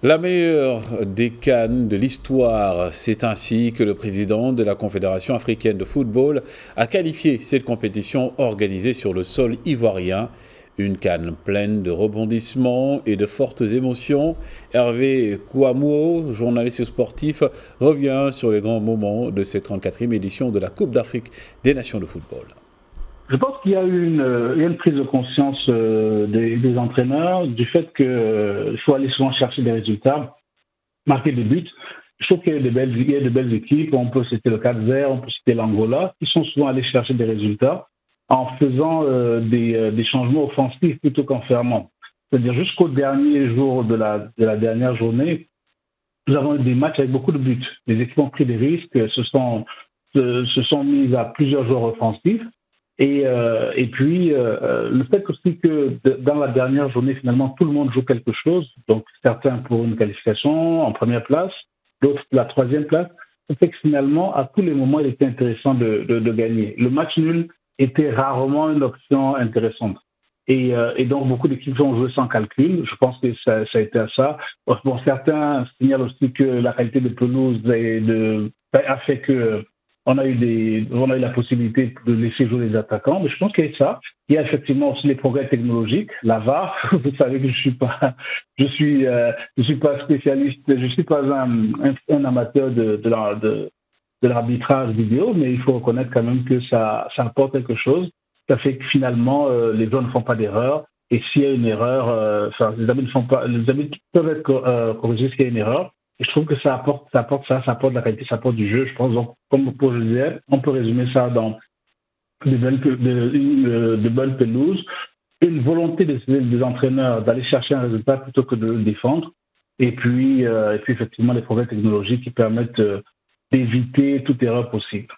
La meilleure des CAN de l'histoire, c'est ainsi que le président de la Confédération africaine de football a qualifié cette compétition organisée sur le sol ivoirien. Une CAN pleine de rebondissements et de fortes émotions. Hervé Kouamouo, journaliste sportif, revient sur les grands moments de cette 34e édition de la Coupe d'Afrique des Nations de football. Je pense qu'il y a eu une prise de conscience des entraîneurs du fait qu'il faut aller souvent chercher des résultats, marquer des buts. Je trouve qu'il y a de belles équipes. On peut citer le Cap-Vert, on peut citer l'Angola, qui sont souvent allés chercher des résultats en faisant des changements offensifs plutôt qu'en fermant. C'est-à-dire jusqu'au dernier jour de la dernière journée, nous avons eu des matchs avec beaucoup de buts. Les équipes ont pris des risques, se sont mises à plusieurs joueurs offensifs. Et puis, le fait aussi que dans la dernière journée, finalement, tout le monde joue quelque chose. Donc, certains pour une qualification en première place, d'autres pour la troisième place. Ça fait que finalement, à tous les moments, il était intéressant de gagner. Le match nul était rarement une option intéressante. Et donc, beaucoup d'équipes ont joué sans calcul. Je pense que ça a été à ça. Bon, certains signalent aussi que la qualité de pelouse a fait que on a eu la possibilité de laisser jouer les attaquants, mais je pense qu'il y a ça. Il y a effectivement aussi les progrès technologiques, la VAR. Vous savez que je suis pas spécialiste, je suis pas un amateur de l'arbitrage vidéo, mais il faut reconnaître quand même que ça apporte quelque chose. Ça fait que finalement, les joueurs ne font pas d'erreur. Et s'il y a une erreur, les arbitres peuvent être corrigés s'il y a une erreur. Et je trouve que ça apporte la qualité, ça apporte du jeu, je pense. Donc, comme je disais, on peut résumer ça dans de bonnes pelouses, une volonté des entraîneurs d'aller chercher un résultat plutôt que de le défendre, et puis effectivement les progrès technologiques qui permettent d'éviter toute erreur possible.